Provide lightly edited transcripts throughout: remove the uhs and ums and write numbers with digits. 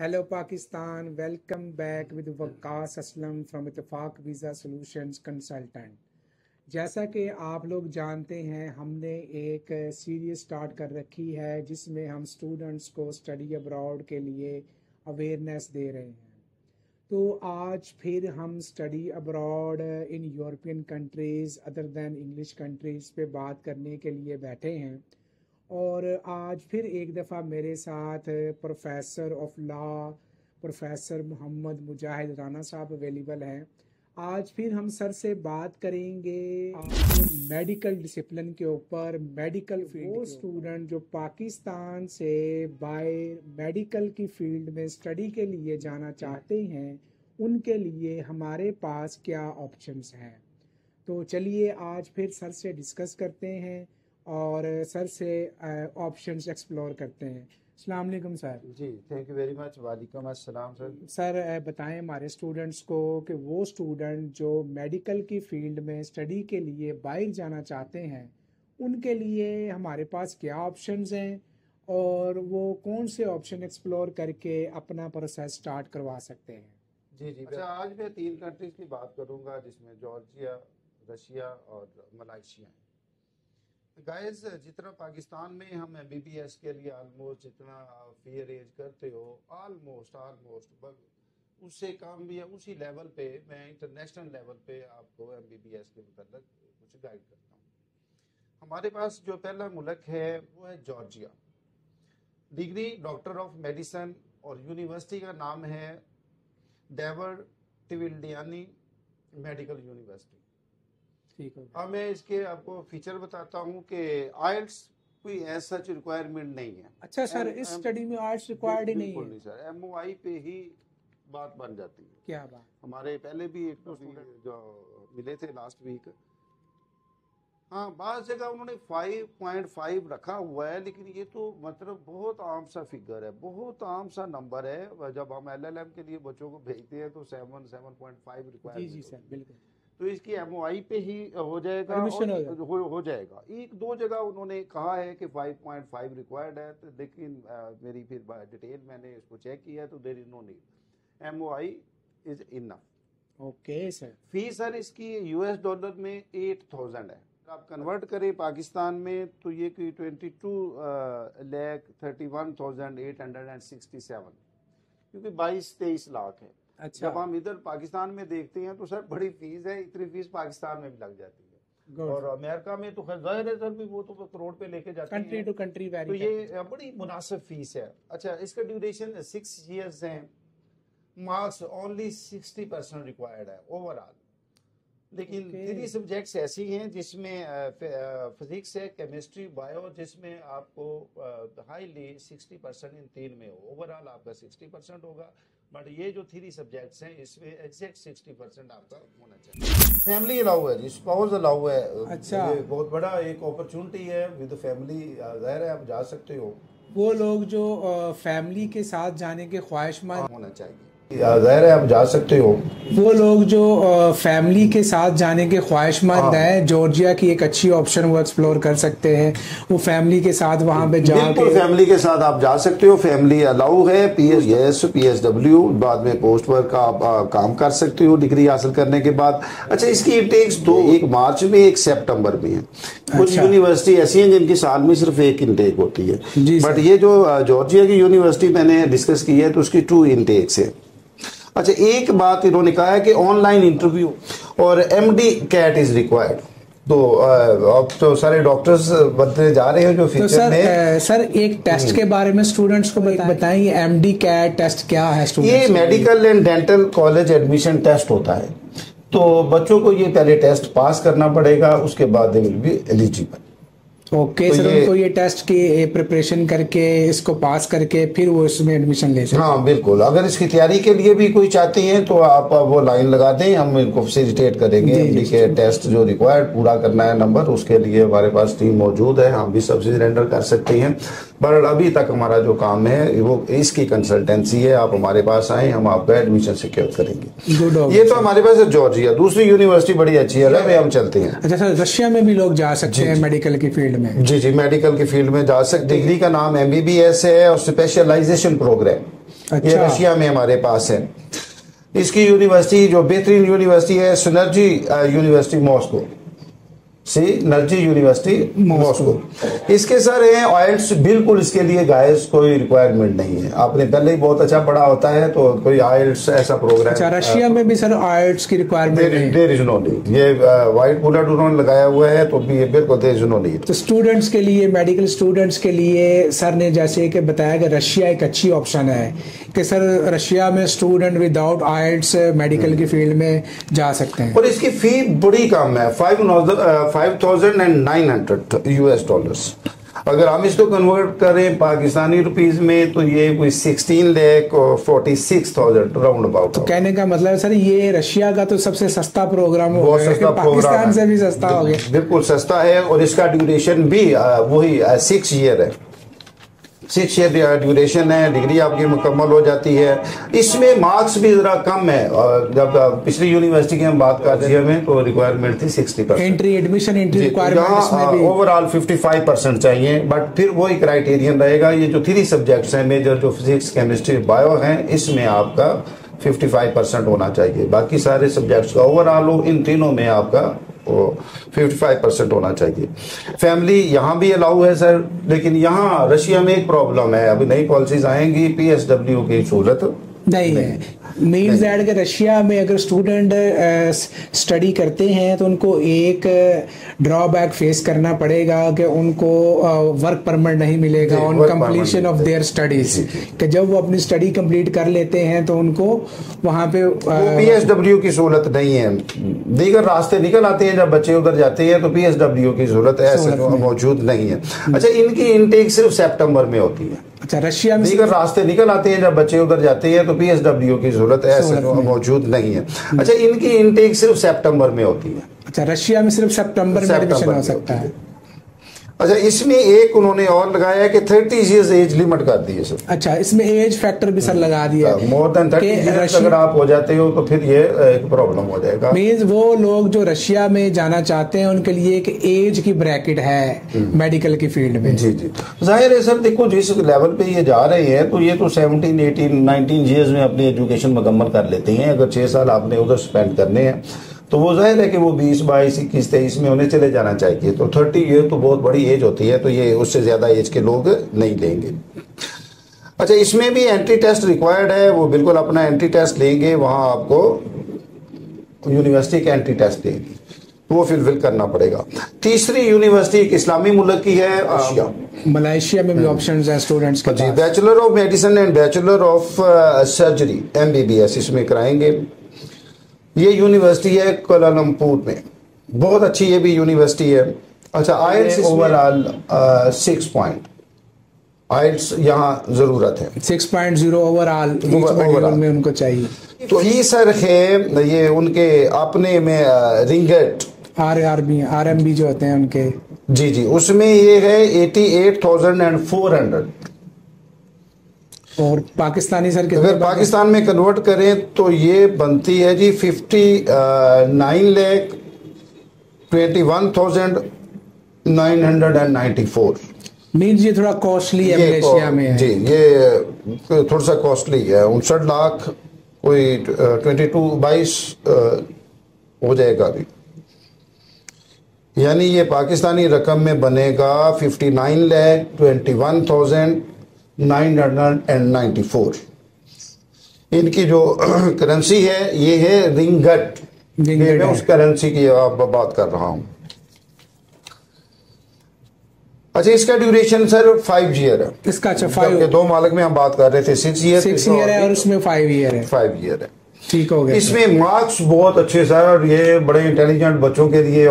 Hello Pakistan, welcome back with Waqas Aslam from Ittefaq visa solutions consultant. जैसा कि आप लोग जानते हैं, हमने एक सीरीज स्टार्ट कर रखी है जिसमें हम स्टूडेंट्स को स्टडी अब्रॉड के लिए अवेयरनेस दे रहे हैं। तो आज फिर हम study abroad in European countries other than English countries पे बात करने के लिए बैठे हैं। और आज फिर एक दफ़ा मेरे साथ professor of law professor Mohammad Mujahid Rana Sahab available हैं। आज फिर हम सर से बात करेंगे मेडिकल डिसिप्लिन के ऊपर, मेडिकल फील्ड। वो स्टूडेंट जो पाकिस्तान से बाहर मेडिकल की फील्ड में स्टडी के लिए जाना चाहते हैं, उनके लिए हमारे पास क्या ऑप्शंस हैं। तो चलिए आज फिर सर से डिस्कस करते हैं और सर से ऑप्शंस एक्सप्लोर करते हैं। अस्सलाम वालेकुम सर। जी, थैंक यू वेरी मच। वालेकुम अस्सलाम सर। सर बताएं हमारे स्टूडेंट्स को कि वो स्टूडेंट जो मेडिकल की फील्ड में स्टडी के लिए बाहर जाना चाहते हैं, उनके लिए हमारे पास क्या ऑप्शंस हैं और वो कौन से ऑप्शन एक्सप्लोर करके अपना प्रोसेस स्टार्ट करवा सकते हैं। जी जी। अच्छा, आज मैं 3 कंट्रीज की बात करूंगा जिसमें जॉर्जिया, रशिया और मलेशिया है। गाइस, जितना पाकिस्तान में हम MBBS के लिए ऑलमोस्ट जितना फी अरेंज करते हो, ऑलमोस्ट उससे कम या उसी लेवल पे मैं इंटरनेशनल लेवल पे आपको MBBS के मतलब कुछ गाइड करता हूँ। हमारे पास जो पहला मुल्क है वो है Georgia. Degree doctor of medicine और यूनिवर्सिटी का नाम है डेवर टिविल्डियानी मेडिकल यूनिवर्सिटी। अब मैं इसके आपको फीचर बताता हूँ कि आइल्स कोई ऐसा सच रिक्वायरमेंट नहीं है। अच्छा सर, इस स्टडी में आइल्स रिक्वायर्ड ही नहीं है? नहीं सर, MOI पे ही बात बन जाती है। क्या बात। हमारे पहले भी एक स्टूडेंट जो मिले थे लास्ट वीक, हाँ, बात जगह उन्होंने 5.5 रखा हुआ है, लेकिन ये तो मतलब बहुत आम सा फिगर है, बहुत आम सा नंबर है। जब हम LLM के लिए बच्चों को भेजते हैं तो 7.5 रिक्वायर्ड। जी सर, बिल्कुल। तो इसकी MOI पे ही हो जाएगा और हो जाएगा। एक दो जगह उन्होंने कहा है कि 5.5 रिक्वायर्ड है, तो लेकिन मेरी फिर डिटेल मैंने इसको चेक किया तो there is no need, MOI is enough. Okay sir. Fees sir इसकी US डॉलर में 8,000 है। आप कन्वर्ट करें पाकिस्तान में तो ये कोई 22,31,867, क्योंकि 22-23 लाख है। अच्छा। जब हम इधर पाकिस्तान में देखते हैं तो सर बड़ी फीस है, इतनी फीस पाकिस्तान में भी लग जाती है। और अमेरिका में तो जाहिर है सर भी वो तो करोड़ पे लेके जाते हैं, कंट्री टू कंट्री वेरी। तो ये बड़ी मुनासिब फीस है। अच्छा, इसका ड्यूरेशन 6 ईयर्स है। मार्क्स ओनली 60% रिक्वायर्ड है ओवरऑल, लेकिन 3 सब्जेक्ट्स ऐसी हैं जिसमें फिजिक्स है, केमिस्ट्री, बायो, जिसमें आपको हाईली 60% इन 3 में हो। ओवरऑल आपका 60% होगा, बट ये जो 3 सब्जेक्ट्स हैं इसमें एग्जैक्ट 60% आपका होना चाहिए। फैमिली अलाउ है जी, स्पाउस अलाउ है। अच्छा, ये बहुत बड़ा एक अपॉर्चुनिटी है विद फैमिली। जाहिर है आप जा सकते हो। वो लोग जो फैमिली के साथ जाने के ख्वाहिशमंद होना चाहिए, जाहिर है आप जा सकते हो। वो लोग जो फैमिली के साथ जाने के ख्वाहिशमंद हैं, जॉर्जिया की एक अच्छी ऑप्शन वो एक्सप्लोर कर सकते हैं। वो फैमिली के साथ वहाँ पे बिल्कुल फैमिली के साथ आप जा सकते हो। फैमिली अलाउ है। PSW बाद में पोस्ट वर्क का आप काम कर सकते हो डिग्री हासिल करने के बाद। अच्छा, इसकी इंटेक्स 2, एक मार्च में, एक सितंबर में है। कुछ यूनिवर्सिटी ऐसी हैं जिनकी साल में सिर्फ एक इंटेक होती है, बट ये जो जॉर्जिया की यूनिवर्सिटी मैंने डिस्कस की है तो उसकी 2 इंटेक्स है। अच्छा, एक बात इन्होंने कहा है कि ऑनलाइन इंटरव्यू और MD कैट इज रिक्वायर्ड। तो अब तो सारे डॉक्टर्स बनते जा रहे हैं जो फ्यूचर तो में। सर एक टेस्ट के बारे में स्टूडेंट्स को बताएं, ये MD कैट टेस्ट क्या है? ये medical and dental college admission test होता है। तो बच्चों को ये पहले टेस्ट पास करना पड़ेगा, उसके बाद they will be eligible. Okay sir, उनको ये टेस्ट की प्रिपरेशन करके इसको पास करके फिर वो इसमें एडमिशन ले सकते हैं। हाँ बिल्कुल। अगर इसकी तैयारी के लिए भी कोई चाहते हैं तो आप वो लाइन लगा दें, हम इनको फैसिलिटेट करेंगे। MD के टेस्ट जो रिक्वायर्ड पूरा करना है नंबर, उसके लिए हमारे पास टीम मौजूद है, हम भी सब्सिडी रेंडर कर सकते हैं। पर अभी तक हमारा जो काम है वो इसकी कंसल्टेंसी है। आप हमारे पास आए, हम आपका एडमिशन सिक्योर करेंगे। ये तो हमारे पास है जॉर्जिया। दूसरी यूनिवर्सिटी बड़ी अच्छी है, हम चलते हैं। अच्छा सर, रशिया में भी लोग जा सकते हैं मेडिकल की फील्ड में? जी जी, मेडिकल की फील्ड में जा सकते। डिग्री का नाम MBBS है और स्पेशलाइजेशन प्रोग्राम। ये रशिया में हमारे पास है। इसकी यूनिवर्सिटी जो बेहतरीन यूनिवर्सिटी है synergy university Moscow, synergy university Moscow. इसके सर है आइल्स, बिल्कुल इसके लिए गाइस कोई रिक्वायरमेंट नहीं है। आपने पहले ही बहुत अच्छा पढ़ा होता है तो कोई आइल्स ऐसा प्रोग्राम। अच्छा, रशिया में भी सर आइल्स की रिक्वायरमेंट है? There is no need. ये व्हाइट बुलेट उन्होंने लगाया हुआ है तो भी ये बिल्कुल देयर इज नो नीड। तो स्टूडेंट्स के लिए, मेडिकल स्टूडेंट्स के लिए सर ने जैसे कि बताया कि रशिया एक अच्छी ऑप्शन है कि सर रशिया में स्टूडेंट विदाउट आइल्स मेडिकल की फील्ड में जा सकते हैं। और इसकी फी बड़ी कम है, 5,900 US डॉलर्स। अगर हम इसको कन्वर्ट करें पाकिस्तानी रुपीस में तो ये कोई 16,46,000 राउंड अबाउट। तो कहने का मतलब है सर ये रशिया का तो सबसे सस्ता प्रोग्राम हो गया, पाकिस्तान से भी सस्ता हो गया। बिल्कुल सस्ता है और इसका ड्यूरेशन भी वही 6 ईयर है, 6 ईयर ड्यूरेशन है। डिग्री आपकी मुकम्मल हो जाती है। इसमें मार्क्स भी जरा कम है। और जब पिछली यूनिवर्सिटी की हम बात कर रहे हैं तो रिक्वायरमेंट थी 60%। Entry admission entry requirement overall 55% चाहिए। बट फिर वही क्राइटेरियन रहेगा, ये जो 3 सब्जेक्ट्स हैं मेजर, जो फिजिक्स केमिस्ट्री बायो हैं, इसमें आपका 55% होना चाहिए। बाकी सारे सब्जेक्ट्स का ओवरऑल हो, इन तीनों में आपका 55% होना चाहिए। फैमिली यहाँ भी अलाउ है सर, लेकिन यहाँ रशिया में एक प्रॉब्लम है, अभी नई पॉलिसीज आएंगी, PSW की सहूलत नहीं है। मीन्स दैट कि रशिया में अगर स्टूडेंट स्टडी करते हैं तो उनको एक ड्रॉबैक फेस करना पड़ेगा कि उनको वर्क परमिट नहीं मिलेगा on completion of their studies. कि जब वो अपनी स्टडी कंप्लीट कर लेते हैं तो उनको वहाँ पे PSW की सहूलत नहीं है। दीगर रास्ते निकल आते हैं जब बच्चे उधर जाते हैं तो PSW की सहूलत ऐसे मौजूद नहीं है। अच्छा, इनकी इनटेक सिर्फ सितंबर में होती है। अच्छा, रशिया में दीगर रास्ते निकल आते हैं जब बच्चे उधर जाते हैं तो PSW की सहूलत ऐसे मौजूद नहीं है। अच्छा, इनकी इनटेक सिर्फ सितंबर में होती है। अच्छा, रशिया में सिर्फ सितंबर में एडमिशन हो सकता है। अच्छा, इसमें एक उन्होंने और लगाया है कि 30 इयर्स एज लिमिट कर दी है सर। अच्छा, इसमें एज फैक्टर भी सर लगा दिया है। मोर देन 30 इयर्स अगर आप हो जाते हो तो फिर ये एक प्रॉब्लम हो जाएगा। मींस वो लोग जो रशिया में जाना चाहते हैं उनके लिए एक एज की ब्रैकेट है मेडिकल की फील्ड में। जी जी, जाहिर है सर। देखो जिस लेवल पे ये जा रहे हैं तो ये तो 17, 18, 19 इयर्स में अपनी एजुकेशन मुकम्मल कर लेते हैं। अगर 6 साल आपने उधर स्पेंड करने हैं तो वो जाहिर है कि वो 20, 22, 21, 23 में उन्हें चले जाना चाहिए। तो 30 ईयर तो बहुत बड़ी एज होती है, तो ये उससे ज़्यादा एज के लोग नहीं लेंगे। अच्छा, इसमें भी एंट्री टेस्ट रिक्वायर्ड है। वो बिल्कुल अपना एंट्री टेस्ट लेंगे, वहाँ आपको यूनिवर्सिटी का एंट्री टेस्ट देंगे, वो फिलफिल करना पड़ेगा। तीसरी यूनिवर्सिटी एक इस्लामी मुल्क की है, रशिया। मलेशिया में भी ऑप्शंस हैं स्टूडेंट्स के पास। Bachelor of medicine and bachelor of surgery MBBS इसमें कराएंगे। ये यूनिवर्सिटी है कोलालमपुर में, बहुत अच्छी ये भी यूनिवर्सिटी है। अच्छा, आइल्स ओवरऑल 6 पॉइंट आइल्स यहाँ जरूरत है। 6.0 ओवरऑल में उनको चाहिए। तो ये सर है ये उनके अपने में रिंगेट RMB जो होते हैं उनके, जी जी, उसमें ये है 88,400। और पाकिस्तानी सर अगर पाकिस्तान में कन्वर्ट करें तो ये बनती है जी 59,21,994। मीन्स ये थोड़ा कॉस्टली है मलेशिया में है। जी, ये थोड़ा सा कॉस्टली है। 59 लाख कोई 22 हो जाएगा अभी, यानी ये पाकिस्तानी रकम में बनेगा 59,21,994। इनकी जो करेंसी है ये है रिंगट। मैं उस करेंसी की बात कर रहा हूँ। अच्छा, इसका ड्यूरेशन सर 5 ईयर है इसका। अच्छा, 5 2 मालक में हम बात कर रहे थे 6 ईयर है और उसमें 5 ईयर है। 5 ईयर है, ठीक हो गया। इसमें मार्क्स बहुत अच्छे सर, ये बड़े इंटेलिजेंट बच्चों के लिए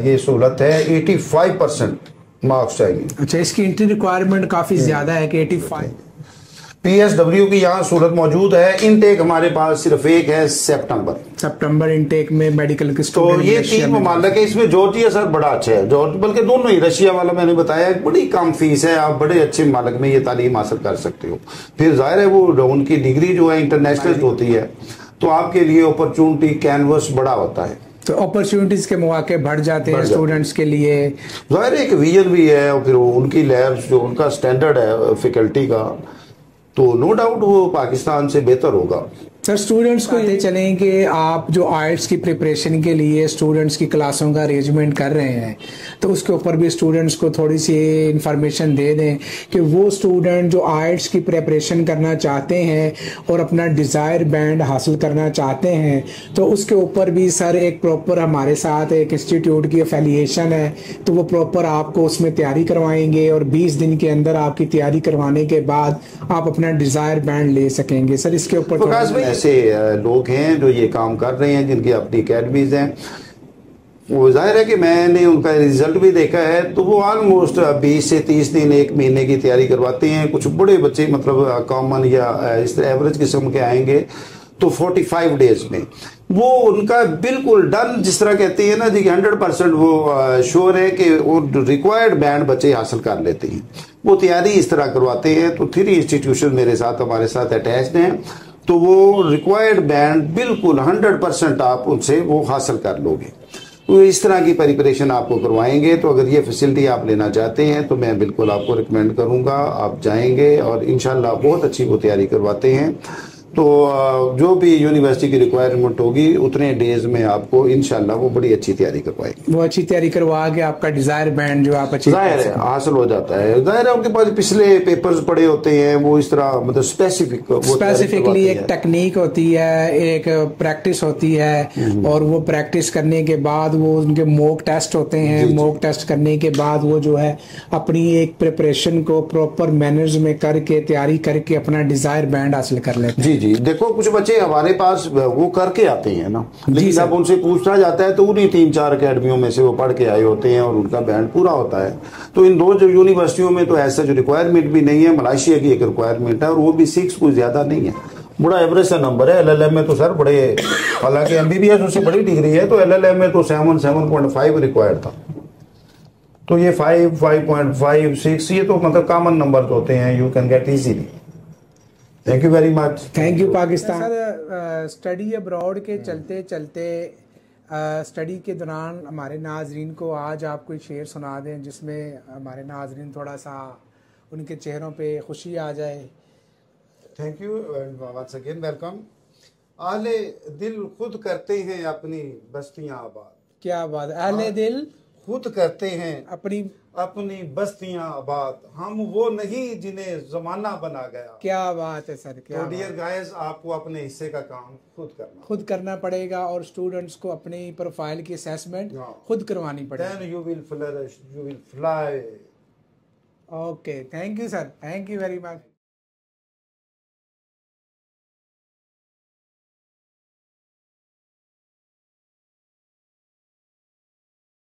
ये सहूलत है। 85% मार्क्स चाहिए। अच्छा, इसकी एंट्री रिक्वायरमेंट काफी ज्यादा है कि 85। PSW की यहाँ सूरत मौजूद है। इनटेक हमारे पास सिर्फ एक है, सितंबर इनटेक में मेडिकल के तो ये 3 ममालिक है। इसमें जॉर्जिया सर बड़ा अच्छा है, बल्कि दोनों ही। रशिया वाला मैंने बताया बड़ी कम फीस है, आप बड़े अच्छे ममालिक में ये तालीम हासिल कर सकते हो। फिर जाहिर है वो उनकी डिग्री जो है इंटरनेशनल होती है, तो आपके लिए अपॉर्चुनिटी कैनवस बड़ा होता है, तो अपॉर्चुनिटीज के मौके बढ़ जाते हैं स्टूडेंट्स के लिए। जाहिर है एक विजन भी है, और फिर उनकी लैब्स जो उनका स्टैंडर्ड है फैकल्टी का, तो नो डाउट वो पाकिस्तान से बेहतर होगा। सर स्टूडेंट्स को ये चलें कि आप जो आइट्स की प्रिपरेशन के लिए स्टूडेंट्स की क्लासों का अरेंजमेंट कर रहे हैं, तो उसके ऊपर भी स्टूडेंट्स को थोड़ी सी इंफॉर्मेशन दे दें कि वो स्टूडेंट जो आइट्स की प्रिपरेशन करना चाहते हैं और अपना डिज़ायर बैंड हासिल करना चाहते हैं, तो उसके ऊपर भी सर एक प्रॉपर हमारे साथ एक इंस्टीट्यूट की एफिलिएशन है, तो वो प्रॉपर आपको उसमें तैयारी करवाएंगे और 20 दिन के अंदर आपकी तैयारी करवाने के बाद आप अपना डिज़ायर बैंड ले सकेंगे। सर इसके ऊपर ऐसे लोग हैं जो ये काम कर रहे हैं, जिनकी अपनी अकेडमीज हैं, वो जाहिर है कि मैंने उनका रिजल्ट भी देखा है, तो वो ऑलमोस्ट 20 से 30 दिन 1 महीने की तैयारी करवाते हैं। कुछ बड़े बच्चे मतलब कॉमन या इस एवरेज किस्म के आएंगे तो 45 डेज में वो उनका बिल्कुल डन, जिस तरह कहते हैं ना जी, 100% वो श्योर है कि वो रिक्वायर्ड बैंड बच्चे हासिल कर लेते हैं। वो तैयारी इस तरह करवाते हैं। तो 3 इंस्टीट्यूशन मेरे साथ हमारे साथ अटैच्ड हैं, तो वो रिक्वायर्ड बैंड बिल्कुल 100% आप उनसे वो हासिल कर लोगे। तो इस तरह की प्रिपरेशन आपको करवाएंगे। तो अगर ये फैसिलिटी आप लेना चाहते हैं तो मैं बिल्कुल आपको रिकमेंड करूंगा, आप जाएंगे और इंशाल्लाह बहुत अच्छी वो तैयारी करवाते हैं। तो जो भी यूनिवर्सिटी की रिक्वायरमेंट होगी उतने डेज में आपको इंशाल्लाह वो बड़ी अच्छी तैयारी करवाएंगे। वो अच्छी तैयारी करवा के आपका डिजायर बैंड जो आप अच्छी जाहिर है हासिल हो जाता है। जाहिर है उनके पास पिछले पेपर्स पड़े होते हैं, वो इस तरह मतलब स्पेसिफिकली एक टेक्निक होती है, एक प्रैक्टिस होती है, और वो प्रैक्टिस करने के बाद वो उनके मॉक टेस्ट होते हैं। मॉक टेस्ट करने के बाद वो जो है अपनी एक प्रिपरेशन को प्रॉपर मैनर्स में करके तैयारी करके अपना डिजायर बैंड हासिल कर लेते हैं। जी, देखो कुछ बच्चे हमारे पास वो करके आते हैं ना, लेकिन जब उनसे पूछा जाता है तो उन्हीं 3-4 अकेडमियों में से वो पढ़ के आए होते हैं और उनका बैंड पूरा होता है। तो इन 2 जो यूनिवर्सिटियों में तो ऐसा जो रिक्वायरमेंट भी नहीं है, मलेशिया की एक रिक्वायरमेंट है और वो भी 6 कोई ज्यादा नहीं है, बड़ा एवरेज सा नंबर है। LLM में तो सर बड़े, हालांकि MBBS उससे बड़ी डिग्री है, तो LLM में तो 7.5 रिक्वायर्ड था। तो ये 5, 5.5, 6 ये तो मतलब कॉमन नंबर होते हैं, you can get easily. Thank you very much. Thank you Pakistan. Sir study abroad के चलते चलते स्टडी के दौरान हमारे नाजरीन को आज आप कोई शेर सुना दें जिसमें हमारे नाजरीन थोड़ा सा उनके चेहरों पे खुशी आ जाए। Thank you once again, welcome. अहले दिल खुद करते हैं अपनी बस्तियां आबाद। क्या बात है, अहले दिल खुद करते हैं अपनी बस्तियां आबाद, हम वो नहीं जिन्हें जमाना बना गया। क्या बात है सर, क्या तो डियर गाइस, आपको अपने हिस्से का काम खुद करना पड़ेगा और स्टूडेंट्स को अपनी प्रोफाइल की असेसमेंट खुद करवानी पड़ेगी। Then you will flourish, you will fly. Okay, thank you sir, thank you very much.